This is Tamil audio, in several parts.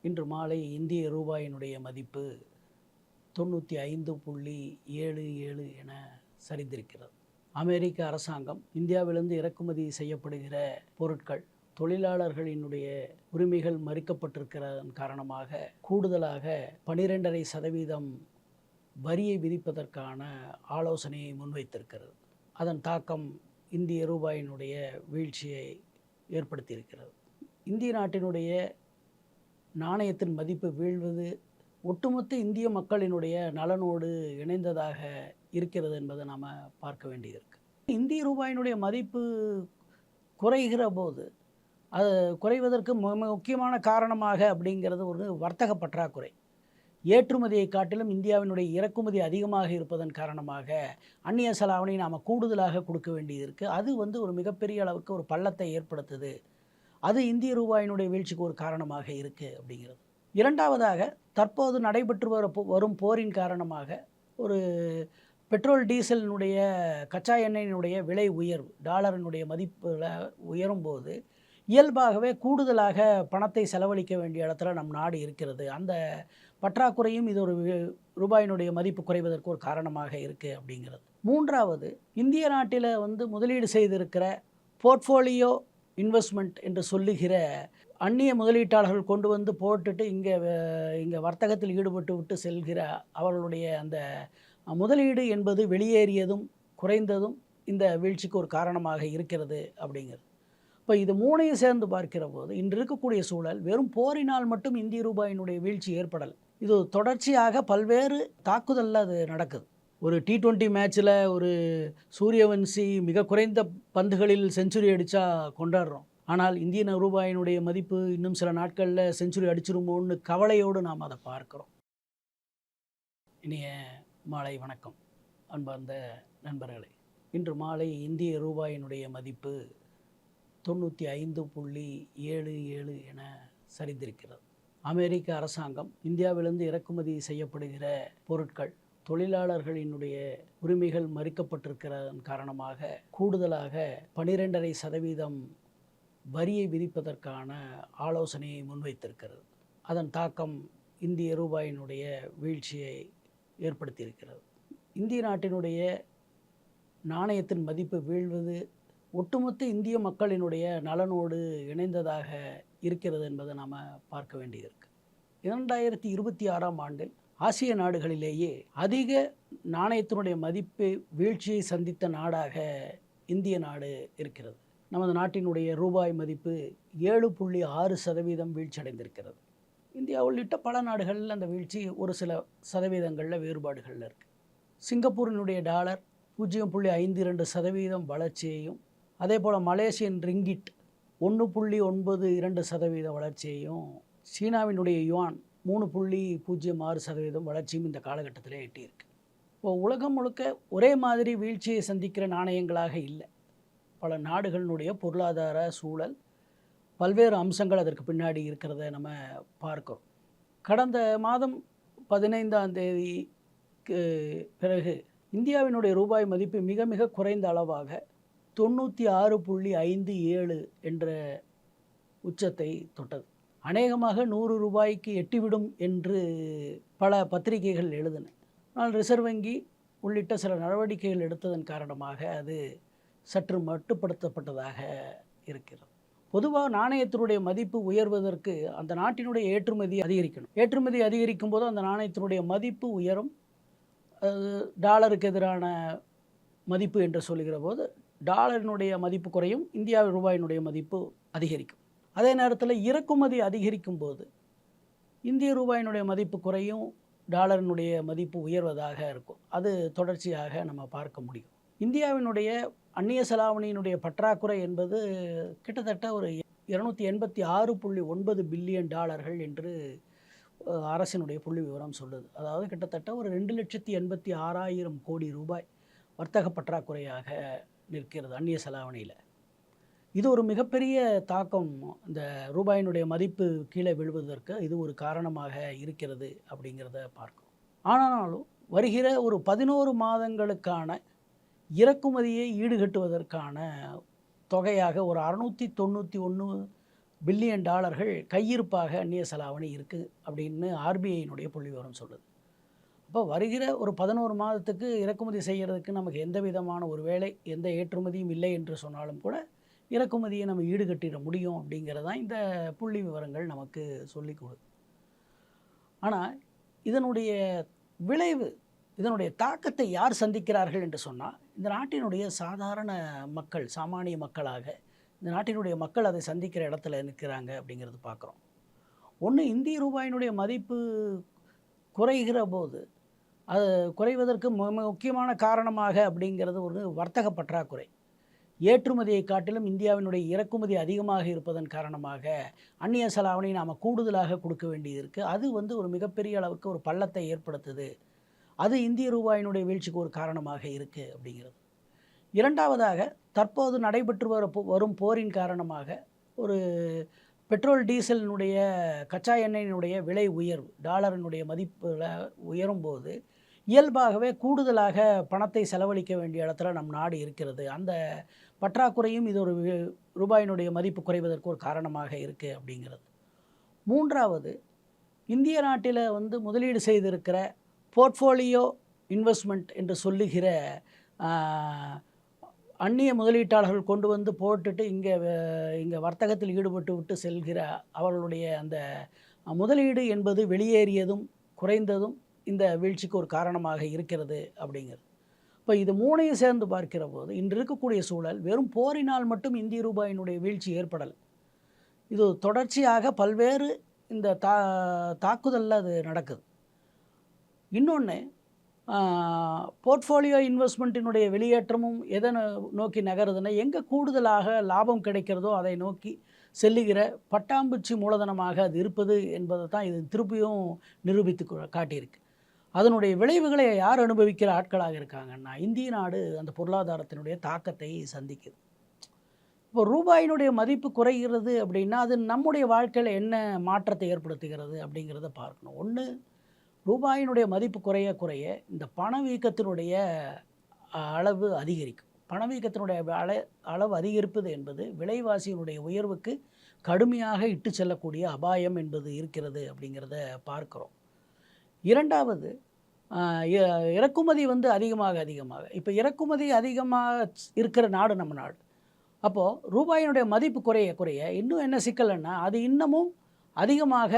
இன்று மாலை இந்திய ரூபாயினுடைய மதிப்பு 95.77 என சரிந்திருக்கிறது. அமெரிக்க அரசாங்கம் இந்தியாவிலிருந்து இறக்குமதி செய்யப்படுகிற பொருட்கள் தொழிலாளர்களினுடைய உரிமைகள் மறுக்கப்பட்டிருக்கிறதன் காரணமாக கூடுதலாக 12.5% வரியை விதிப்பதற்கான ஆலோசனையை முன்வைத்திருக்கிறது. அதன் தாக்கம் இந்திய ரூபாயினுடைய வீழ்ச்சியை ஏற்படுத்தியிருக்கிறது. இந்திய நாட்டினுடைய நாணயத்தின் மதிப்பு வீழ்வது ஒட்டுமொத்த இந்திய மக்களினுடைய நலனோடு இணைந்ததாக இருக்கிறது என்பதை நாம் பார்க்க வேண்டியிருக்கு. இந்திய ரூபாயினுடைய மதிப்பு குறைகிற போது அது குறைவதற்கு முக்கியமான காரணமாக அப்படிங்கிறது ஒரு வர்த்தக பற்றாக்குறை. ஏற்றுமதியை காட்டிலும் இந்தியாவினுடைய இறக்குமதி அதிகமாக இருப்பதன் காரணமாக அந்நிய செலாவணி நாம் கூடுதலாக கொடுக்க வேண்டியது இருக்குது. அது ஒரு மிகப்பெரிய அளவுக்கு ஒரு பள்ளத்தை ஏற்படுத்துது. அது இந்திய ரூபாயினுடைய வீழ்ச்சிக்கு ஒரு காரணமாக இருக்குது அப்படிங்கிறது. இரண்டாவதாக, தற்போது நடைபெற்று வரும் போரின் காரணமாக ஒரு பெட்ரோல் டீசலினுடைய கச்சா எண்ணெயினுடைய விலை உயர்வு, டாலரினுடைய மதிப்பில் உயரும் போது இயல்பாகவே கூடுதலாக பணத்தை செலவழிக்க வேண்டிய இடத்துல நம் நாடு இருக்கிறது. அந்த பற்றாக்குறையும் இது ஒரு ரூபாயினுடைய மதிப்பு குறைவதற்கு ஒரு காரணமாக இருக்குது அப்படிங்கிறது. மூன்றாவது, இந்திய நாட்டில் முதலீடு செய்திருக்கிற போர்ட்ஃபோலியோ இன்வெஸ்ட்மெண்ட் என்று சொல்லுகிற அந்நிய முதலீட்டாளர்கள் கொண்டு போட்டுட்டு இங்கே வர்த்தகத்தில் ஈடுபட்டு விட்டு செல்கிற அவர்களுடைய அந்த முதலீடு என்பது வெளியேறியதும் குறைந்ததும் இந்த வீழ்ச்சிக்கு ஒரு காரணமாக இருக்கிறது அப்படிங்கிறது. இப்போ இது மூணையும் சேர்ந்து பார்க்கிற போது இன்று இருக்கக்கூடிய சூழல் வெறும் போரினால் மட்டும் இந்திய ரூபாயினுடைய வீழ்ச்சி ஏற்படலை. இது தொடர்ச்சியாக பல்வேறு தாக்குதலில் அது நடக்குது. ஒரு T20 மேட்ச்சில் ஒரு சூரியவன்சி மிக குறைந்த பந்துகளில் செஞ்சுரி அடித்தா கொண்டாடுறோம். ஆனால் இந்திய ரூபாயினுடைய மதிப்பு இன்னும் சில நாட்களில் செஞ்சுரி அடிச்சிருமோன்னு கவலையோடு நாம் அதை பார்க்குறோம். இனிய மாலை வணக்கம் அன்பார்ந்த நண்பர்களே. இன்று மாலை இந்திய ரூபாயினுடைய மதிப்பு 95.77 என சரிந்திருக்கிறது. அமெரிக்க அரசாங்கம் இந்தியாவிலிருந்து இறக்குமதி செய்யப்படுகிற பொருட்கள் தொழிலாளர்களினுடைய உரிமைகள் மறுக்கப்பட்டிருக்கிறதன் காரணமாக கூடுதலாக 12.5% வரியை விதிப்பதற்கான ஆலோசனையை முன்வைத்திருக்கிறது. அதன் தாக்கம் இந்திய ரூபாயினுடைய வீழ்ச்சியை ஏற்படுத்தியிருக்கிறது. இந்திய நாட்டினுடைய நாணயத்தின் மதிப்பு வீழ்வது ஒட்டுமொத்த இந்திய மக்களினுடைய நலனோடு இணைந்ததாக இருக்கிறது என்பதை நாம் பார்க்க வேண்டியிருக்கு. 2026ஆம் ஆண்டில் ஆசிய நாடுகளிலேயே அதிக நாணயத்தினுடைய மதிப்பு வீழ்ச்சியை சந்தித்த நாடாக இந்திய நாடு இருக்கிறது. நமது நாட்டினுடைய ரூபாய் மதிப்பு 7.6% வீழ்ச்சி அடைந்திருக்கிறது. இந்தியா உள்ளிட்ட பல நாடுகளில் அந்த வீழ்ச்சி ஒரு சில சதவீதங்களில் வேறுபாடுகளில் இருக்குது. சிங்கப்பூரினுடைய டாலர் 0.52% வளர்ச்சியையும், அதே போல் மலேசியன் ரிங்கிட் 1.92% வளர்ச்சியையும், சீனாவினுடைய யுவான் 3.06% வளர்ச்சியும் இந்த காலகட்டத்தில் எட்டியிருக்கு. இப்போ உலகம் முழுக்க ஒரே மாதிரி வீழ்ச்சியை சந்திக்கிற நாணயங்களாக இல்லை. பல நாடுகளினுடைய பொருளாதார சூழல் பல்வேறு அம்சங்கள் அதற்கு பின்னாடி இருக்கிறத நம்ம பார்க்கிறோம். கடந்த மாதம் 15ஆம் தேதிக்கு பிறகு இந்தியாவினுடைய ரூபாய் மதிப்பு மிக மிக குறைந்த அளவாக 96.57 என்ற உச்சத்தை தொட்டது. அநேகமாக 100 ரூபாய்க்கு எட்டிவிடும் என்று பல பத்திரிகைகள் எழுதின. ஆனால் ரிசர்வ் வங்கி உள்ளிட்ட சில நடவடிக்கைகள் எடுத்ததன் காரணமாக அது சற்று மட்டுப்படுத்தப்பட்டதாக இருக்கிறது. பொதுவாக நாணயத்தினுடைய மதிப்பு உயர்வதற்கு அந்த நாட்டினுடைய ஏற்றுமதி அதிகரிக்கணும். ஏற்றுமதி அதிகரிக்கும் போது அந்த நாணயத்தினுடைய மதிப்பு உயரும். டாலருக்கு எதிரான மதிப்பு என்று சொல்லுகிற போது டாலரினுடைய மதிப்பு குறையும், இந்தியா ரூபாயினுடைய மதிப்பு அதிகரிக்கும். அதே நேரத்தில் இறக்குமதி அதிகரிக்கும் போது இந்திய ரூபாயினுடைய மதிப்பு குறையும், டாலரினுடைய மதிப்பு உயர்வதாக இருக்கும். அது தொடர்ச்சியாக நம்ம பார்க்க முடியும். இந்தியாவினுடைய அந்நிய செலாவணியினுடைய பற்றாக்குறை என்பது கிட்டத்தட்ட ஒரு 286.9 பில்லியன் டாலர்கள் என்று அரசினுடைய புள்ளி விவரம் சொல்லுது. அதாவது கிட்டத்தட்ட ஒரு 2,86,000 கோடி ரூபாய் வர்த்தக பற்றாக்குறையாக நிற்கிறது அந்நிய செலாவணியில். இது ஒரு மிகப்பெரிய தாக்கம் இந்த ரூபாயினுடைய மதிப்பு கீழே விழுவதற்கு இது ஒரு காரணமாக இருக்கிறது அப்படிங்கிறத பார்க்கும். ஆனாலும் வருகிற ஒரு 11 மாதங்களுக்கான இறக்குமதியை ஈடுகட்டுவதற்கான தொகையாக ஒரு 691 பில்லியன் டாலர்கள் கையிருப்பாக அந்நிய செலாவணி இருக்குது அப்படின்னு ஆர்பிஐயினுடைய புள்ளிவிவரம் சொல்லுது. அப்போ வருகிற ஒரு 11 மாதத்துக்கு இறக்குமதி செய்கிறதுக்கு நமக்கு எந்த விதமான ஒரு வேலை எந்த ஏற்றுமதியும் இல்லை என்று சொன்னாலும் கூட இறக்குமதியை நம்ம ஈடுகட்டிட முடியும் அப்படிங்கிறது தான் இந்த புள்ளி விவரங்கள் நமக்கு சொல்லி கொடுது. ஆனால் இதனுடைய விளைவு, இதனுடைய தாக்கத்தை யார் சந்திக்கிறார்கள் என்று சொன்னால் இந்த நாட்டினுடைய சாதாரண மக்கள், சாமானிய மக்களாக இந்த நாட்டினுடைய மக்கள் அதை சந்திக்கிற இடத்துல நிற்கிறாங்க அப்படிங்கிறது பார்க்குறோம். ஒன்று, இந்திய ரூபாயினுடைய மதிப்பு குறைகிற போது அது குறைவதற்கு முக்கியமான காரணமாக அப்படிங்கிறது ஒரு வர்த்தக பற்றாக்குறை. ஏற்றுமதியை காட்டிலும் இந்தியாவினுடைய இறக்குமதி அதிகமாக இருப்பதன் காரணமாக அந்நிய செலாவணி நாம் கூடுதலாக கொடுக்க வேண்டியது இருக்குது. அது ஒரு மிகப்பெரிய அளவுக்கு ஒரு பள்ளத்தை ஏற்படுத்துது. அது இந்திய ரூபாயினுடைய வீழ்ச்சிக்கு ஒரு காரணமாக இருக்குது அப்படிங்கிறது. இரண்டாவதாக, தற்போது நடைபெற்று வரும் போரின் காரணமாக ஒரு பெட்ரோல் டீசலினுடைய கச்சா எண்ணெயினுடைய விலை உயர்வு, டாலரினுடைய மதிப்பில் உயரும் போது இயல்பாகவே கூடுதலாக பணத்தை செலவழிக்க வேண்டிய இடத்துல நம் நாடு இருக்கிறது. அந்த பற்றாக்குறையும் இது ஒரு ரூபாயினுடைய மதிப்பு குறைவதற்கு ஒரு காரணமாக இருக்குது அப்படிங்கிறது. மூன்றாவது, இந்திய நாட்டில் முதலீடு செய்திருக்கிற போர்ட்ஃபோலியோ இன்வெஸ்ட்மெண்ட் என்று சொல்லுகிற அந்நிய முதலீட்டாளர்கள் கொண்டு போட்டுட்டு இங்கே வர்த்தகத்தில் ஈடுபட்டு விட்டு செல்கிற அவர்களுடைய அந்த முதலீடு என்பது வெளியேறியதும் குறைந்ததும் இந்த வீழ்ச்சிக்கு ஒரு காரணமாக இருக்கிறது அப்படிங்கிறது. இப்போ இது மூணையும் சேர்ந்து பார்க்கிற போது இன்று இருக்கக்கூடிய சூழல் வெறும் போரினால் மட்டும் இந்திய ரூபாயினுடைய வீழ்ச்சி ஏற்படலை. இது தொடர்ச்சியாக பல்வேறு இந்த தாக்குதலில் அது நடக்குது. இன்னொன்று, போர்ட்ஃபோலியோ இன்வெஸ்ட்மெண்ட்டினுடைய வெளியேற்றமும் எதை நோக்கி நகருதுன்னா, எங்கே கூடுதலாக லாபம் கிடைக்கிறதோ அதை நோக்கி செல்லுகிற பட்டாம்பூச்சி மூலதனமாக அது இருப்பது என்பதை தான் இது திருப்பியும் நிரூபித்து காட்டியிருக்கு. அதனுடைய விளைவுகளை யார் அனுபவிக்கிற ஆட்களாக இருக்காங்கன்னா, இந்திய நாடு அந்த பொருளாதாரத்தினுடைய தாக்கத்தை சந்திக்குது. இப்போ ரூபாயினுடைய மதிப்பு குறைகிறது அப்படின்னா அது நம்முடைய வாழ்க்கையில் என்ன மாற்றத்தை ஏற்படுத்துகிறது அப்படிங்கிறத பார்க்கணும். ஒன்று, ரூபாயினுடைய மதிப்பு குறைய குறைய இந்த பணவீக்கத்தினுடைய அளவு அதிகரிக்கும். பணவீக்கத்தினுடைய அளவு அதிகரிப்பது என்பது விலைவாசியினுடைய உயர்வுக்கு கடுமையாக இட்டு செல்லக்கூடிய அபாயம் என்பது இருக்கிறது அப்படிங்கிறத பார்க்குறோம். இரண்டாவது, இறக்குமதி அதிகமாக இப்போ இறக்குமதி அதிகமாக இருக்கிற நாடு நம்ம நாடு. அப்போது ரூபாயினுடைய மதிப்பு குறைய குறைய இன்னும் என்ன சிக்கல்னா, அது இன்னமும் அதிகமாக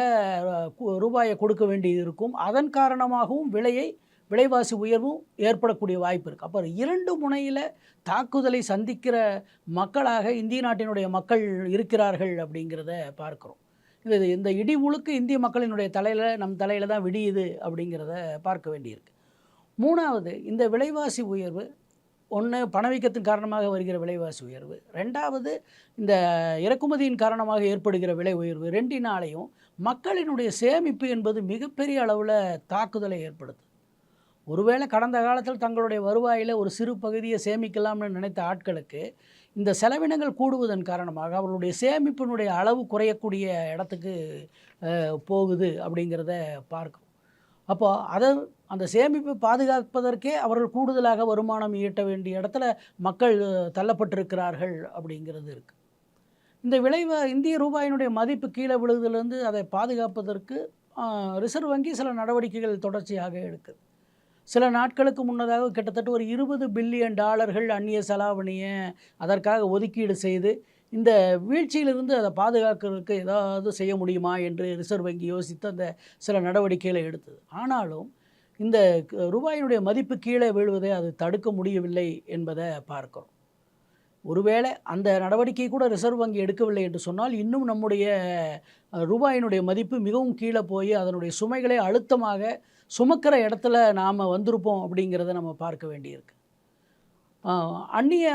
ரூபாயை கொடுக்க வேண்டியது இருக்கும். அதன் காரணமாகவும் விலைவாசி உயர்வும் ஏற்படக்கூடிய வாய்ப்பு இருக்குது. அப்போ இரண்டு முனையில் தாக்குதலை சந்திக்கிற மக்களாக இந்திய நாட்டினுடைய மக்கள் இருக்கிறார்கள் அப்படிங்கிறத பார்க்குறோம். இந்த இடி முழுக்க இந்திய மக்களினுடைய நம் தலையில் தான் விடியுது அப்படிங்கிறத பார்க்க வேண்டியிருக்கு. மூணாவது, இந்த விலைவாசி உயர்வு, ஒன்று பணவீக்கத்தின் காரணமாக வருகிற விலைவாசி உயர்வு, ரெண்டாவது இந்த இறக்குமதியின் காரணமாக ஏற்படுகிற விலை உயர்வு, ரெண்டினாலையும் மக்களினுடைய சேமிப்பு என்பது மிகப்பெரிய அளவில் தாக்குதலை ஏற்படுது. ஒருவேளை கடந்த காலத்தில் தங்களுடைய வருவாயில் ஒரு சிறு பகுதியை சேமிக்கலாம்னு நினைத்த ஆட்களுக்கு இந்த செலவினங்கள் கூடுவதன் காரணமாக அவர்களுடைய சேமிப்பினுடைய அளவு குறையக்கூடிய இடத்துக்கு போகுது அப்படிங்கிறத பார்க்கும். அப்போது அந்த சேமிப்பை பாதுகாப்பதற்கே அவர்கள் கூடுதலாக வருமானம் ஈட்ட வேண்டிய இடத்துல மக்கள் தள்ளப்பட்டிருக்கிறார்கள் அப்படிங்கிறது இருக்குது. இந்த இந்திய ரூபாயினுடைய மதிப்பு கீழே விழுவதிலிருந்து அதை பாதுகாப்பதற்கு ரிசர்வ் வங்கி சில நடவடிக்கைகள் தொடர்ச்சியாக எடுக்குது. சில நாட்களுக்கு முன்னதாக கிட்டத்தட்ட ஒரு 20 பில்லியன் டாலர்கள் அந்நிய செலாவணியை அதற்காக ஒதுக்கீடு செய்து இந்த வீழ்ச்சியிலிருந்து அதை பாதுகாக்கிறதுக்கு ஏதாவது செய்ய முடியுமா என்று ரிசர்வ் வங்கி யோசித்து அந்த சில நடவடிக்கைகளை எடுத்தது. ஆனாலும் இந்த ரூபாயினுடைய மதிப்பு கீழே வீழ்வதை அது தடுக்க முடியவில்லை என்பதை பார்க்கிறோம். ஒருவேளை அந்த நடவடிக்கை கூட ரிசர்வ் வங்கி எடுக்கவில்லை என்று சொன்னால் இன்னும் நம்முடைய ரூபாயினுடைய மதிப்பு மிகவும் கீழே போய் அதனுடைய சுமைகளை அழுத்தமாக சுமக்கிற இடத்துல நாம் வந்திருப்போம் அப்படிங்கிறத நம்ம பார்க்க வேண்டியிருக்கு. அந்நிய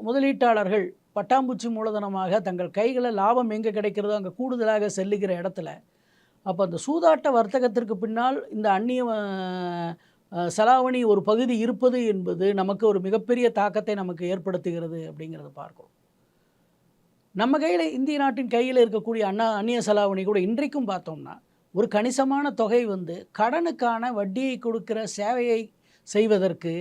முதலீட்டாளர்கள் பட்டாம்பூச்சி மூலதனமாக தங்கள் கைகளில் லாபம் எங்கே கிடைக்கிறதோ அங்கே கூடுதலாக செல்லுகிற இடத்துல அப்போ அந்த சூதாட்ட வர்த்தகத்திற்கு பின்னால் இந்த அந்நிய செலாவணி ஒரு பகுதி இருப்பது என்பது நமக்கு ஒரு மிகப்பெரிய தாக்கத்தை நமக்கு ஏற்படுத்துகிறது அப்படிங்கிறத பார்க்கிறோம். நம்ம கையில், இந்திய நாட்டின் கையில் இருக்கக்கூடிய அந்நிய செலாவணி கூட இன்றைக்கும் பார்த்தோம்னா ஒரு கணிசமான தொகை கடனுக்கான வட்டியை கொடுக்கிற சேவையை செய்வதற்கு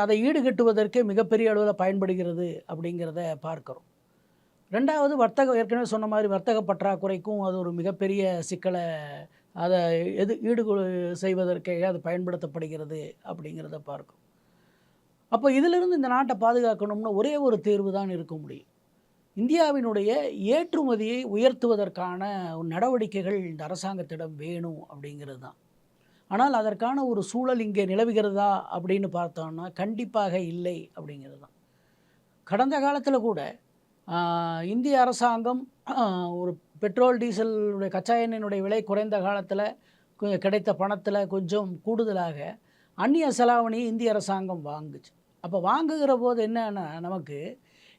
அதை ஈடுகட்டுவதற்கு மிகப்பெரிய அளவில் பயன்படுகிறது அப்படிங்கிறத பார்க்குறோம். 2வது ஏற்கனவே சொன்ன மாதிரி வர்த்தக பற்றாக்குறைக்கும் அது ஒரு மிகப்பெரிய சிக்கலை அதை செய்வதற்கே அது பயன்படுத்தப்படுகிறது அப்படிங்கிறத பார்க்கும். அப்போ இதிலிருந்து இந்த நாட்டை பாதுகாக்கணும்னா ஒரே ஒரு தீர்வு தான் இருக்க முடியும். இந்தியாவினுடைய ஏற்றுமதியை உயர்த்துவதற்கான நடவடிக்கைகள் இந்த அரசாங்கத்திடம் வேணும் அப்படிங்கிறது தான். ஆனால் அதற்கான ஒரு சூழல் இங்கே நிலவுகிறதா அப்படின்னு பார்த்தோம்னா கண்டிப்பாக இல்லை அப்படிங்கிறது தான். கடந்த காலத்தில் கூட இந்திய அரசாங்கம் ஒரு பெட்ரோல் டீசலுடைய கச்சா எண்ணெயினுடைய விலை குறைந்த காலத்தில் கிடைத்த பணத்தில் கொஞ்சம் கூடுதலாக அந்நிய செலாவணியை இந்திய அரசாங்கம் வாங்குச்சு. அப்போ வாங்குகிற போது என்னன்னா நமக்கு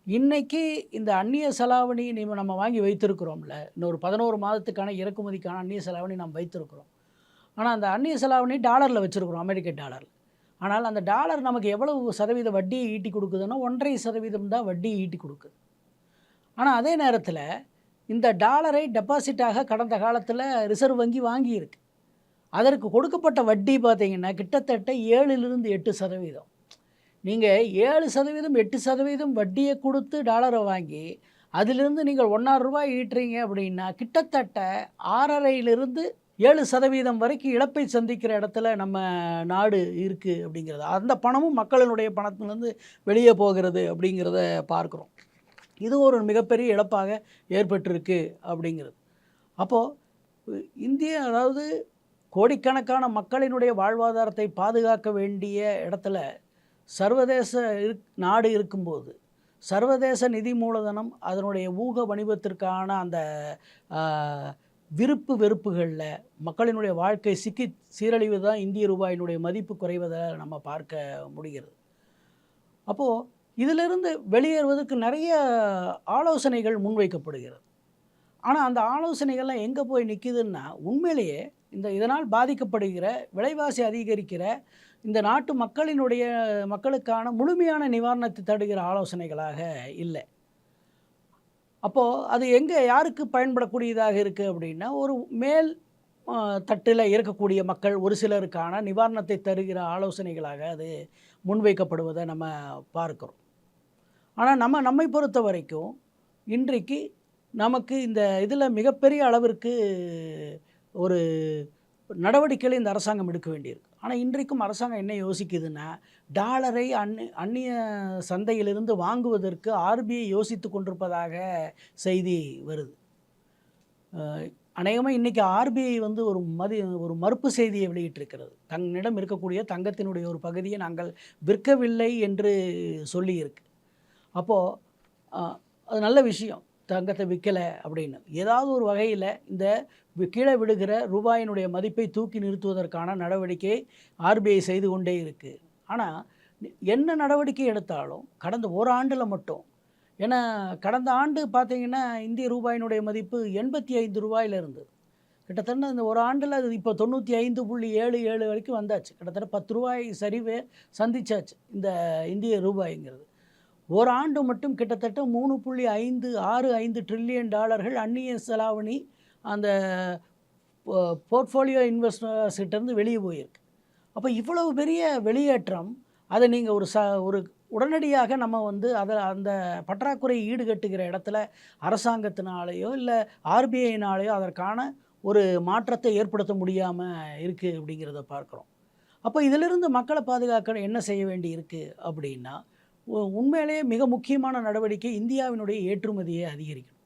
இன்றைக்கி இந்த அந்நிய செலாவணி நம்ம வாங்கி வைத்திருக்கிறோம்ல, இன்னொரு 11 மாதத்துக்கான இறக்குமதிக்கான அந்நிய செலாவணி நாம் வைத்திருக்கிறோம். ஆனால் அந்த அந்நிய செலாவணி டாலரில் வச்சுருக்கிறோம், அமெரிக்க டாலரில். ஆனால் அந்த டாலர் நமக்கு எவ்வளவு சதவீத வட்டியை ஈட்டி கொடுக்குதுன்னா 1.5% தான் வட்டியை ஈட்டி கொடுக்குது. ஆனால் அதே நேரத்தில் இந்த டாலரை டெபாசிட்டாக கடந்த காலத்தில் ரிசர்வ் வங்கி வாங்கியிருக்கு. அதற்கு கொடுக்கப்பட்ட வட்டி பார்த்திங்கன்னா கிட்டத்தட்ட 7லிருந்து 8%. நீங்கள் 7%, 8% வட்டியை கொடுத்து டாலரை வாங்கி அதிலிருந்து நீங்கள் ₹1.5 ஈட்டுறீங்க அப்படின்னா கிட்டத்தட்ட 6.5லிருந்து 7% வரைக்கும் இழப்பை சந்திக்கிற இடத்துல நம்ம நாடு இருக்குது அப்படிங்கிறது. அந்த பணமும் மக்களினுடைய பணத்திலேருந்து வெளியே போகிறது அப்படிங்கிறத பார்க்குறோம். இது ஒரு மிகப்பெரிய இழப்பாக ஏற்பட்டிருக்கு அப்படிங்கிறது. அப்போது அதாவது கோடிக்கணக்கான மக்களினுடைய வாழ்வாதாரத்தை பாதுகாக்க வேண்டிய இடத்துல சர்வதேச நாடு இருக்கும்போது சர்வதேச நிதி மூலதனம் அதனுடைய ஊக வணிகத்திற்கான அந்த விருப்பு வெறுப்புகளில் மக்களினுடைய வாழ்க்கை சிக்கி சீரழிவு தான் இந்திய ரூபாயினுடைய மதிப்பு குறைவதை நம்ம பார்க்க முடிகிறது. அப்போது இதிலிருந்து வெளியேறுவதற்கு நிறைய ஆலோசனைகள் முன்வைக்கப்படுகிறது. ஆனால் அந்த ஆலோசனைகள்லாம் எங்கே போய் நிற்கிதுன்னா உண்மையிலேயே இதனால் பாதிக்கப்படுகிற விலைவாசி அதிகரிக்கிற இந்த நாட்டு மக்களுக்கான முழுமையான நிவாரணத்தை தருகிற ஆலோசனைகளாக இல்லை. அப்போது அது யாருக்கு பயன்படக்கூடியதாக இருக்குது அப்படின்னா ஒரு மேல் தட்டில் இருக்கக்கூடிய மக்கள் ஒரு சிலருக்கான நிவாரணத்தை தருகிற ஆலோசனைகளாக அது முன்வைக்கப்படுவதை நம்ம பார்க்குறோம். ஆனால் நம்மை பொறுத்த வரைக்கும் இன்றைக்கு நமக்கு இந்த இதில் மிகப்பெரிய அளவிற்கு ஒரு நடவடிக்கைகளை இந்த அரசாங்கம் எடுக்க வேண்டியிருக்கு. ஆனால் இன்றைக்கும் அரசாங்கம் என்ன யோசிக்குதுன்னா டாலரை அந்நிய சந்தையிலிருந்து வாங்குவதற்கு ஆர்பிஐ யோசித்து கொண்டிருப்பதாக செய்தி வருது. அநேகமாக இன்றைக்கி ஆர்பிஐ ஒரு மறுப்பு செய்தியை வெளியிட்டிருக்கிறது. தன்னிடம் இருக்கக்கூடிய தங்கத்தினுடைய ஒரு பகுதியை நாங்கள் விற்கவில்லை என்று சொல்லியிருக்கு. அப்போது அது நல்ல விஷயம், தங்கத்தை விற்கலை அப்படின்னு. ஏதாவது ஒரு வகையில் இந்த கீழே விடுகிற ரூபாயினுடைய மதிப்பை தூக்கி நிறுத்துவதற்கான நடவடிக்கை ஆர்பிஐ செய்து கொண்டே இருக்குது. ஆனால் என்ன நடவடிக்கை எடுத்தாலும் கடந்த ஒரு ஆண்டில் மட்டும், ஏன்னா கடந்த ஆண்டு பார்த்திங்கன்னா இந்திய ரூபாயினுடைய மதிப்பு ₹85 இருந்தது. கிட்டத்தட்ட இந்த ஒரு ஆண்டில் அது இப்போ 95.77 வரைக்கும் வந்தாச்சு. கிட்டத்தட்ட ₹10 சரிவே சந்திச்சாச்சு இந்த இந்திய ரூபாய்ங்கிறது. ஒரு ஆண்டு மட்டும் கிட்டத்தட்ட $3.65 ட்ரில்லியன் அந்நிய செலாவணி அந்த போர்ட்ஃபோலியோ இன்வெஸ்டர்ஸ்கிட்டேருந்து வெளியே போயிருக்கு. அப்போ இவ்வளவு பெரிய வெளியேற்றம், அதை நீங்கள் ஒரு உடனடியாக நம்ம அந்த பற்றாக்குறை ஈடுகட்டுகிற இடத்துல அரசாங்கத்தினாலேயோ இல்லை ஆர்பிஐனாலேயோ அதற்கான ஒரு மாற்றத்தை ஏற்படுத்த முடியாமல் இருக்குது அப்படிங்கிறத பார்க்குறோம். அப்போ இதிலிருந்து மக்களை பாதுகாக்க என்ன செய்ய வேண்டி இருக்குது அப்படின்னா உண்மையிலேயே மிக முக்கியமான நடவடிக்கை இந்தியாவினுடைய ஏற்றுமதியை அதிகரிக்கணும்.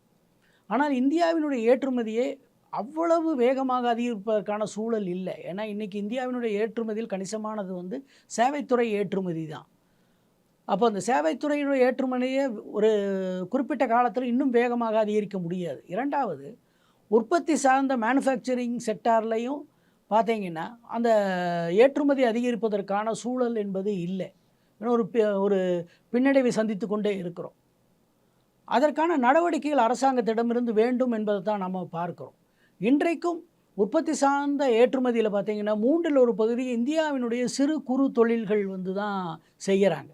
ஆனால் இந்தியாவினுடைய ஏற்றுமதியை அவ்வளவு வேகமாக அதிகரிப்பதற்கான சூழல் இல்லை. ஏன்னா இன்றைக்கி இந்தியாவினுடைய ஏற்றுமதியில் கணிசமானது சேவைத்துறை ஏற்றுமதி தான். அப்போ அந்த சேவைத்துறையினுடைய ஏற்றுமதியை ஒரு குறிப்பிட்ட காலத்தில் இன்னும் வேகமாக அதிகரிக்க முடியாது. இரண்டாவது, உற்பத்தி சார்ந்த மேனுஃபேக்சரிங் செக்டார்லையும் பார்த்தீங்கன்னா அந்த ஏற்றுமதி அதிகரிப்பதற்கான சூழல் என்பது இல்லை. ஒரு பின்னடைவை சந்தித்து கொண்டே இருக்கிறோம். அதற்கான நடவடிக்கைகள் அரசாங்கத்திடமிருந்து வேண்டும் என்பதை தான் நம்ம பார்க்குறோம். இன்றைக்கும் உற்பத்தி சார்ந்த ஏற்றுமதியில் பார்த்திங்கன்னா 1/3 இந்தியாவினுடைய சிறு குறு தொழில்கள் தான் செய்கிறாங்க.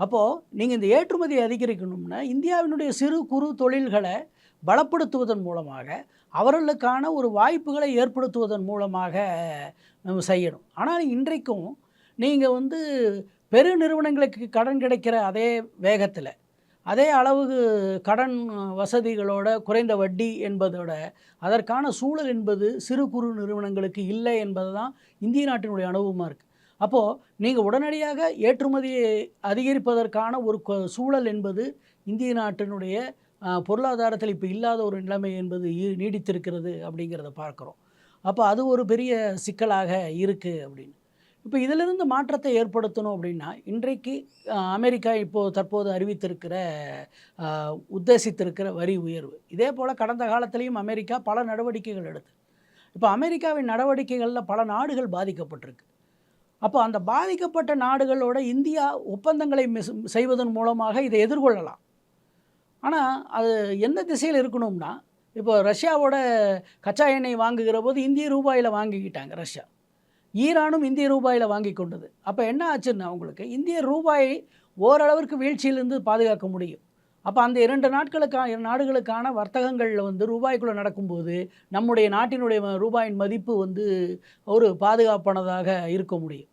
அப்போது நீங்கள் இந்த ஏற்றுமதியை அதிகரிக்கணும்னா இந்தியாவினுடைய சிறு குறு தொழில்களை பலப்படுத்துவதன் மூலமாக அவர்களுக்கான ஒரு வாய்ப்புகளை ஏற்படுத்துவதன் மூலமாக நம்ம செய்யணும். ஆனால் இன்றைக்கும் நீங்கள் பெரு நிறுவனங்களுக்கு கடன் கிடைக்கிற அதே வேகத்தில் அதே அளவுக்கு கடன் வசதிகளோட குறைந்த வட்டி என்பதோட அதற்கான சூழல் என்பது சிறு குறு நிறுவனங்களுக்கு இல்லை என்பது தான் இந்திய நாட்டினுடைய அனுபவமாக இருக்குது. அப்போது நீங்கள் உடனடியாக ஏற்றுமதியை அதிகரிப்பதற்கான ஒரு சூழல் என்பது இந்திய நாட்டினுடைய பொருளாதாரத்தில் இப்போ இல்லாத ஒரு நிலைமை என்பது நீடித்திருக்கிறது அப்படிங்கிறத பார்க்குறோம். அப்போ அது ஒரு பெரிய சிக்கலாக இருக்குது அப்படின்னு. இப்போ இதிலிருந்து மாற்றத்தை ஏற்படுத்தணும் அப்படின்னா இன்றைக்கு அமெரிக்கா இப்போது தற்போது அறிவித்திருக்கிற உத்தேசித்திருக்கிற வரி உயர்வு, இதே போல் கடந்த காலத்திலையும் அமெரிக்கா பல நடவடிக்கைகள் எடுத்து, இப்போ அமெரிக்காவின் நடவடிக்கைகளில் பல நாடுகள் பாதிக்கப்பட்டிருக்கு. அப்போ அந்த பாதிக்கப்பட்ட நாடுகளோட இந்தியா ஒப்பந்தங்களை செய்வதன் மூலமாக இதை எதிர்கொள்ளலாம். ஆனால் அது எந்த திசையில் இருக்கணும்னா, இப்போ ரஷ்யாவோட கச்சா எண்ணெய் வாங்குகிற போது இந்திய ரூபாயில் வாங்கிக்கிட்டாங்க ரஷ்யா. ஈரானும் இந்திய ரூபாயில் வாங்கி கொண்டது. அப்போ என்ன ஆச்சுன்னா அவங்களுக்கு இந்திய ரூபாயை ஓரளவிற்கு வீழ்ச்சியிலிருந்து பாதுகாக்க முடியும். அப்போ அந்த 2 நாடுகளுக்கான வர்த்தகங்களில் வந்து ரூபாய்க்குள்ளே நடக்கும்போது நம்முடைய நாட்டினுடைய ரூபாயின் மதிப்பு வந்து ஒரு பாதுகாப்பானதாக இருக்க முடியும்.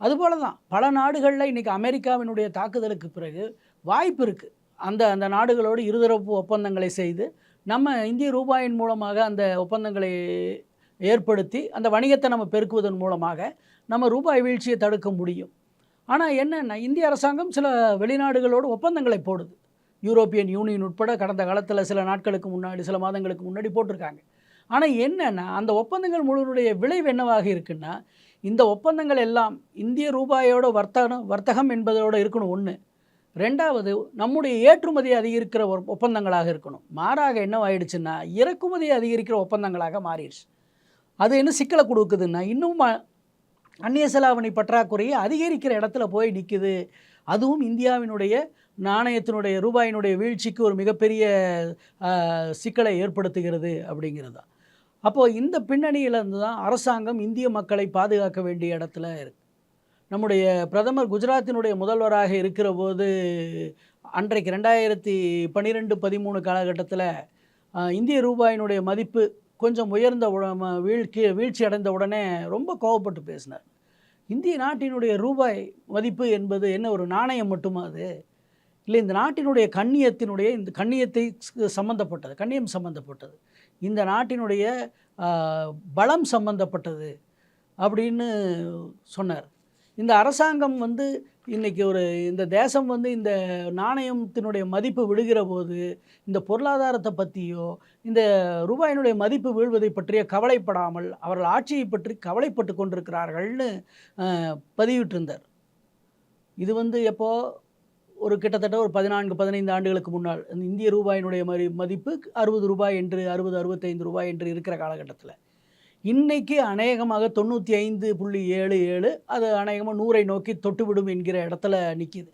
அதுபோல தான் பல நாடுகளில் இன்றைக்கி அமெரிக்காவினுடைய தாக்குதலுக்கு பிறகு வாய்ப்பு இருக்குது. அந்த நாடுகளோடு இருதரப்பு ஒப்பந்தங்களை செய்து நம்ம இந்திய ரூபாயின் மூலமாக அந்த ஒப்பந்தங்களை ஏற்படுத்தி அந்த வணிகத்தை நம்ம பெருக்குவதன் மூலமாக நம்ம ரூபாய் வீழ்ச்சியை தடுக்க முடியும். ஆனால் என்னென்னா இந்திய அரசாங்கம் சில வெளிநாடுகளோடு ஒப்பந்தங்களை போடுது. யூரோப்பியன் யூனியன் உட்பட கடந்த காலத்தில் சில நாட்களுக்கு முன்னாடி, சில மாதங்களுக்கு முன்னாடி போட்டிருக்காங்க. ஆனால் என்னென்னா அந்த ஒப்பந்தங்கள் முழுவதுடைய விளைவு என்னவாக இருக்குன்னா, இந்த ஒப்பந்தங்கள் எல்லாம் இந்திய ரூபாயோட வர்த்தகம் என்பதோடு இருக்கணும் ஒன்று. 2வது நம்முடைய ஏற்றுமதியை அதிகரிக்கிற ஒப்பந்தங்களாக இருக்கணும். மாறாக என்னவாயிடுச்சுன்னா இறக்குமதியை அதிகரிக்கிற ஒப்பந்தங்களாக மாறிடுச்சு. அது என்ன சிக்கலை கொடுக்குதுன்னா இன்னும் அந்நிய செலாவணி பற்றாக்குறையை அதிகரிக்கிற இடத்துல போய் நிற்குது. அதுவும் இந்தியாவினுடைய நாணயத்தினுடைய ரூபாயினுடைய வீழ்ச்சிக்கு ஒரு மிகப்பெரிய சிக்கலை ஏற்படுத்துகிறது அப்படிங்கிறது தான். அப்போது இந்த பின்னணியிலேருந்து தான் அரசாங்கம் இந்திய மக்களை பாதுகாக்க வேண்டிய இடத்துல இருக்குது. நம்முடைய பிரதமர் குஜராத்தினுடைய முதல்வராக இருக்கிற போது அன்றைக்கு 2012-13 காலகட்டத்தில் இந்திய ரூபாயினுடைய மதிப்பு கொஞ்சம் உயர்ந்த வீழ்ச்சி அடைந்த உடனே ரொம்ப கோவப்பட்டு பேசினார். இந்திய நாட்டினுடைய ரூபாய் மதிப்பு என்பது என்ன ஒரு நாணயம் மட்டுமா? அது இல்லை, இந்த நாட்டினுடைய இந்த கண்ணியத்தை சம்பந்தப்பட்டது, கண்ணியம் சம்பந்தப்பட்டது, இந்த நாட்டினுடைய பலம் சம்பந்தப்பட்டது அப்படின்னு சொன்னார். இந்த அரசாங்கம் வந்து இன்றைக்கி இந்த தேசம் வந்து இந்த நாணயத்தினுடைய மதிப்பு விழுகிற போது இந்த பொருளாதாரத்தை பற்றியோ இந்த ரூபாயினுடைய மதிப்பு வீழ்வதை பற்றிய கவலைப்படாமல் அவர்கள் ஆட்சியை பற்றி கவலைப்பட்டு கொண்டிருக்கிறார்கள்னு பதிவிட்டிருந்தார். இது வந்து எப்போது ஒரு கிட்டத்தட்ட ஒரு 14-15 ஆண்டுகளுக்கு முன்னால் இந்திய ரூபாயினுடைய மதிப்பு 60 ரூபாய் என்று 60-65 ரூபாய் என்று இருக்கிற காலகட்டத்தில் இன்றைக்கி அநேகமாக 95.77 அது அநேகமாக 100ஐ நோக்கி தொட்டுவிடும் என்கிற இடத்துல நிற்கிது.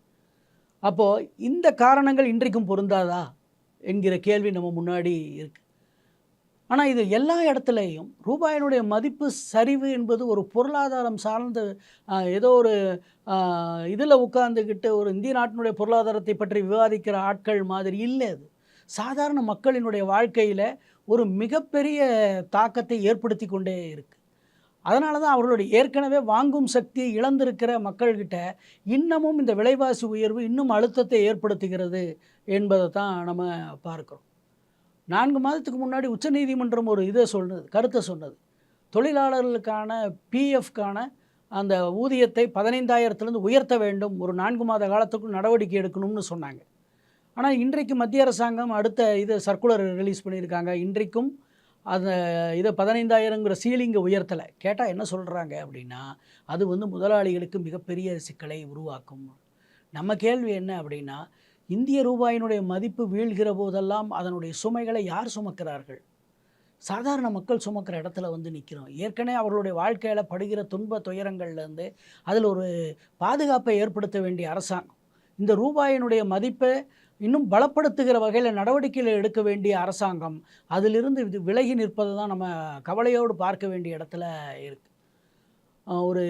அப்போது இந்த காரணங்கள் இன்றைக்கும் பொருந்தாதா என்கிற கேள்வி நம்ம முன்னாடி இருக்குது. ஆனால் இது எல்லா இடத்துலையும் ரூபாயினுடைய மதிப்பு சரிவு என்பது ஒரு பொருளாதாரம் சார்ந்த ஏதோ ஒரு இதில் உட்கார்ந்துக்கிட்டு ஒரு இந்திய நாட்டினுடைய பொருளாதாரத்தை பற்றி விவாதிக்கிற ஆட்கள் மாதிரி இல்லை. அது சாதாரண மக்களினுடைய வாழ்க்கையில் ஒரு மிகப்பெரிய தாக்கத்தை ஏற்படுத்தி கொண்டே இருக்குது. அதனால தான் அவர்களுடைய ஏற்கனவே வாங்கும் சக்தியை இழந்திருக்கிற மக்கள்கிட்ட இன்னமும் இந்த விலைவாசி உயர்வு இன்னும் அழுத்தத்தை ஏற்படுத்துகிறது என்பதை தான் நம்ம பார்க்குறோம். 4 மாதத்துக்கு முன்னாடி உச்சநீதிமன்றம் ஒரு கருத்தை சொன்னது. தொழிலாளர்களுக்கான பிஎஃப்கான அந்த ஊதியத்தை 15,000 உயர்த்த வேண்டும், ஒரு 4 மாத காலத்துக்குள் நடவடிக்கை எடுக்கணும்னு சொன்னாங்க. ஆனால் இன்றைக்கு மத்திய அரசாங்கம் அடுத்த சர்க்குலர் ரிலீஸ் பண்ணியிருக்காங்க. இன்றைக்கும் அந்த 15,000ங்கிற சீலிங்கை உயர்த்தலை. கேட்டால் என்ன சொல்கிறாங்க அப்படின்னா அது வந்து முதலாளிகளுக்கு மிகப்பெரிய சிக்கலை உருவாக்கும். நம்ம கேள்வி என்ன அப்படின்னா இந்திய ரூபாயினுடைய மதிப்பு வீழ்கிற போதெல்லாம் அதனுடைய சுமைகளை யார் சுமக்கிறார்கள்? சாதாரண மக்கள் சுமக்கிற இடத்துல வந்து நிற்கிறோம். ஏற்கனவே அவர்களுடைய வாழ்க்கையில் படுகிற துன்ப துயரங்கள்லேருந்து அதில் ஒரு பாதுகாப்பை ஏற்படுத்த வேண்டிய அரசாங்கம், இந்த ரூபாயினுடைய மதிப்பை இன்னும் பலப்படுத்துகிற வகையில் நடவடிக்கைகளை எடுக்க வேண்டிய அரசாங்கம் அதிலிருந்து இது விலகி நிற்பது தான் நம்ம கவலையோடு பார்க்க வேண்டிய இடத்துல இருக்குது. ஒரு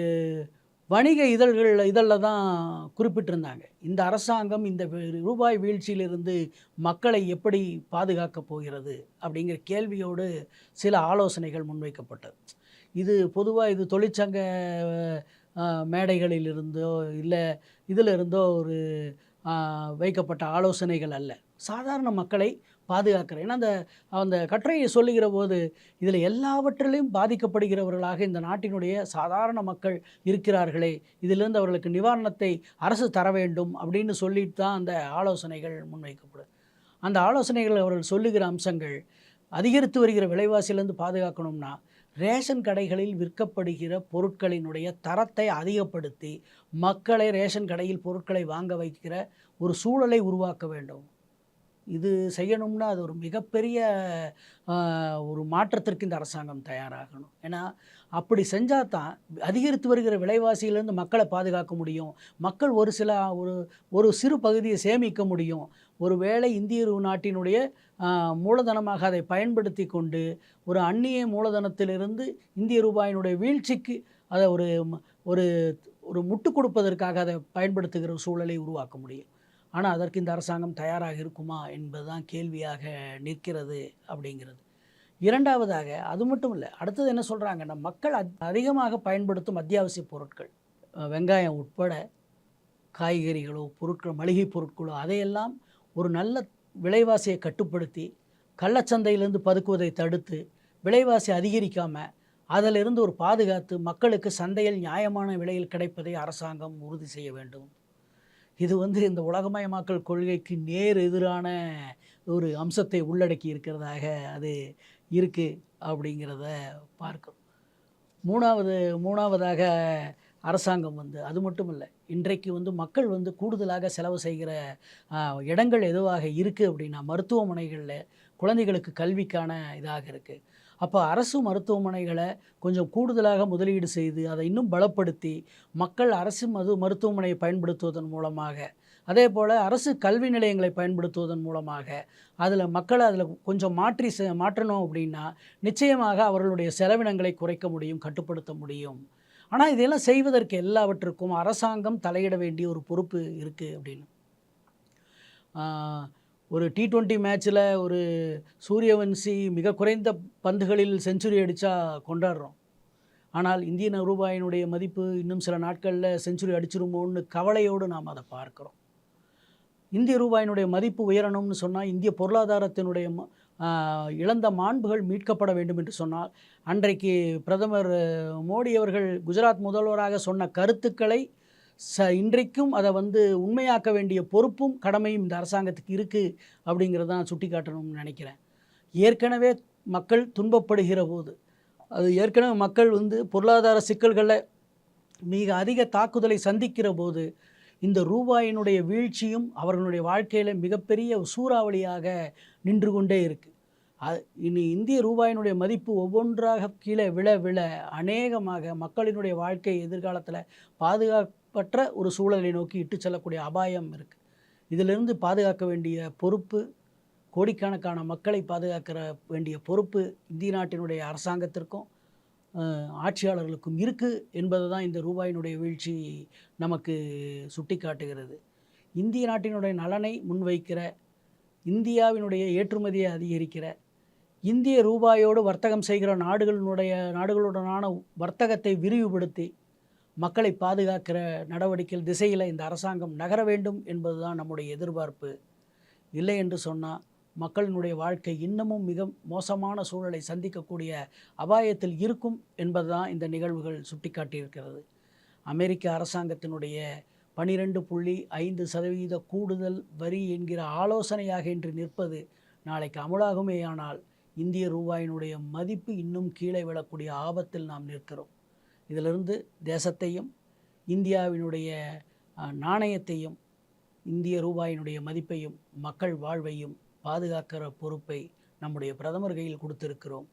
வணிக இதழில் தான் குறிப்பிட்டிருந்தாங்க, இந்த அரசாங்கம் இந்த ரூபாய் வீழ்ச்சியிலிருந்து மக்களை எப்படி பாதுகாக்கப் போகிறது அப்படிங்கிற கேள்வியோடு சில ஆலோசனைகள் முன்வைக்கப்பட்டது. இது பொதுவாக இது தொழிற்சங்க மேடைகளிலிருந்தோ இல்லை இதில் இருந்தோ ஒரு வைக்கப்பட்ட ஆலோசனைகள் அல்ல. சாதாரண மக்களை பாதுகாக்கிற ஏன்னா அந்த அந்த கட்டுரையை சொல்லுகிற போது இதில் எல்லாவற்றிலும் பாதிக்கப்படுகிறவர்களாக இந்த நாட்டினுடைய சாதாரண மக்கள் இருக்கிறார்களே, இதிலிருந்து அவர்களுக்கு நிவாரணத்தை அரசு தர வேண்டும் அப்படின்னு சொல்லிட்டு தான் அந்த ஆலோசனைகள் முன்வைக்கப்படும். அந்த ஆலோசனைகள் அவர்கள் சொல்லுகிற அம்சங்கள் அதிகரித்து வருகிற விலைவாசியிலேருந்து பாதுகாக்கணும்னா ரேஷன் கடைகளில் விற்கப்படுகிற பொருட்களினுடைய தரத்தை அதிகப்படுத்தி மக்களை ரேஷன் கடையில் பொருட்களை வாங்க வைக்கிற ஒரு சூழலை உருவாக்க வேண்டும். இது செய்யணும்னா அது ஒரு மிகப்பெரிய ஒரு மாற்றத்திற்கு இந்த அரசாங்கம் தயாராகணும். ஏன்னா அப்படி செஞ்சால் தான் அதிகரித்து வருகிற விலைவாசியிலேருந்து மக்களை பாதுகாக்க முடியும். மக்கள் ஒரு சிறு பகுதியை சேமிக்க முடியும். ஒருவேளை இந்திய நாட்டினுடைய மூலதனமாக அதை பயன்படுத்தி கொண்டு ஒரு அந்நிய மூலதனத்திலிருந்து இந்திய ரூபாயினுடைய வீழ்ச்சிக்கு அதை ஒரு ஒரு முட்டு கொடுப்பதற்காக அதை பயன்படுத்துகிற சூழலை உருவாக்க முடியும். ஆனால் அதற்கு இந்த அரசாங்கம் தயாராக இருக்குமா என்பதுதான் கேள்வியாக நிற்கிறது அப்படிங்கிறது. இரண்டாவதாக அது மட்டும் இல்லை, அடுத்தது என்ன சொல்கிறாங்கன்னா, மக்கள் அதிகமாக பயன்படுத்தும் அத்தியாவசிய பொருட்கள் வெங்காயம் உட்பட காய்கறிகளோ பொருட்கள் மளிகை பொருட்களோ அதையெல்லாம் ஒரு நல்ல விலைவாசியை கட்டுப்படுத்தி கள்ளச்சந்தையிலிருந்து பதுக்குவதை தடுத்து விலைவாசி அதிகரிக்காமல் அதிலிருந்து ஒரு பாதுகாத்து மக்களுக்கு சந்தையில் நியாயமான விலையில் கிடைப்பதை அரசாங்கம் உறுதி செய்ய வேண்டும். இது இந்த உலகமயமாக்கல் கொள்கைக்கு நேர் எதிரான ஒரு அம்சத்தை உள்ளடக்கி இருக்கிறதாக அது இருக்குது அப்படிங்கிறத பார்க்கிறோம். மூணாவதாக அரசாங்கம் அது மட்டும் இல்லை, இன்றைக்கு மக்கள் கூடுதலாக செலவு செய்கிற இடங்கள் எதுவாக இருக்குது அப்படின்னா மருத்துவமனைகளில் குழந்தைகளுக்கு கல்விக்கான இதாக இருக்குது. அப்போ அரசு மருத்துவமனைகளை கொஞ்சம் கூடுதலாக முதலீடு செய்து அதை இன்னும் பலப்படுத்தி மக்கள் அரசு மருத்துவமனையை பயன்படுத்துவதன் மூலமாக, அதே போல் அரசு கல்வி நிலையங்களை பயன்படுத்துவதன் மூலமாக மக்களை அதில் கொஞ்சம் மாற்றணும் அப்படின்னா நிச்சயமாக அவர்களுடைய செலவினங்களை குறைக்க முடியும், கட்டுப்படுத்த முடியும். ஆனால் இதெல்லாம் செய்வதற்கு எல்லாவற்றுக்கும் அரசாங்கம் தலையிட வேண்டிய ஒரு பொறுப்பு இருக்குது அப்படின்னு. ஒரு T20 மேட்ச்சில் ஒரு சூரியவன்சி மிக குறைந்த பந்துகளில் செஞ்சுரி அடித்தா கொண்டாடுறோம். ஆனால் இந்திய ரூபாயினுடைய மதிப்பு இன்னும் சில நாட்களில் செஞ்சுரி அடிச்சிருமோன்னு கவலையோடு நாம் அதை பார்க்குறோம். இந்திய ரூபாயினுடைய மதிப்பு உயரணும்னு சொன்னால், இந்திய பொருளாதாரத்தினுடைய இழந்த மாண்புகள் மீட்கப்பட வேண்டும் என்று சொன்னால், அன்றைக்கு பிரதமர் மோடி அவர்கள் குஜராத் முதல்வராக சொன்ன கருத்துக்களை இன்றைக்கும் அதை உண்மையாக்க வேண்டிய பொறுப்பும் கடமையும் இந்த அரசாங்கத்துக்கு இருக்குது அப்படிங்கிறத நான் சுட்டி காட்டணும்னு நினைக்கிறேன். ஏற்கனவே மக்கள் துன்பப்படுகிற போது, அது ஏற்கனவே மக்கள் பொருளாதார சிக்கல்களில் மிக அதிக தாக்குதலை சந்திக்கிற போது இந்த ரூபாயினுடைய வீழ்ச்சியும் அவர்களுடைய வாழ்க்கையில் மிகப்பெரிய சூறாவளியாக நின்று கொண்டே இருக்குது. இனி இந்திய ரூபாயினுடைய மதிப்பு ஒவ்வொன்றாக கீழே விழ அநேகமாக மக்களினுடைய வாழ்க்கை எதிர்காலத்தில் பாதுகாப்பற்ற ஒரு சூழலை நோக்கி இட்டு செல்லக்கூடிய அபாயம் இருக்குது. இதிலிருந்து பாதுகாக்க வேண்டிய பொறுப்பு, கோடிக்கணக்கான மக்களை பாதுகாக்கிற வேண்டிய பொறுப்பு இந்திய நாட்டினுடைய அரசாங்கத்திற்கும் ஆட்சியாளர்களுக்கும் இருக்குது என்பது தான் இந்த ரூபாயினுடைய வீழ்ச்சி நமக்கு சுட்டி காட்டுகிறது. இந்திய நாட்டினுடைய நலனை முன்வைக்கிற, இந்தியாவினுடைய ஏற்றுமதியை அதிகரிக்கிற, இந்திய ரூபாயோடு வர்த்தகம் செய்கிற நாடுகளுடனான வர்த்தகத்தை விரிவுபடுத்தி மக்களை பாதுகாக்கிற நடவடிக்கை திசையில் இந்த அரசாங்கம் நகர வேண்டும் என்பது தான் நம்முடைய எதிர்பார்ப்பு. இல்லை என்று சொன்னால் மக்களினுடைய வாழ்க்கை இன்னமும் மிக மோசமான சூழலை சந்திக்கக்கூடிய அபாயத்தில் இருக்கும் என்பது தான் இந்த நிகழ்வுகள் சுட்டிக்காட்டியிருக்கிறது. அமெரிக்க அரசாங்கத்தினுடைய 12.5% கூடுதல் வரி என்கிற ஆலோசனையாக இன்று நிற்பது நாளைக்கு அமுலாகுமேயானால் இந்திய ரூபாயினுடைய மதிப்பு இன்னும் கீழே விழக்கூடிய ஆபத்தில் நாம் நிற்கிறோம். இதிலிருந்து தேசத்தையும் இந்தியாவினுடைய நாணயத்தையும் இந்திய ரூபாயினுடைய மதிப்பையும் மக்கள் வாழ்வையும் பாதுகாக்கிற பொறுப்பை நம்முடைய பிரதமர் கையில் கொடுத்திருக்கிறோம்.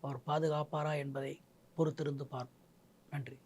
அவர் பாதுகாப்பாரா என்பதை பொறுத்திருந்து பார்ப்போம். நன்றி.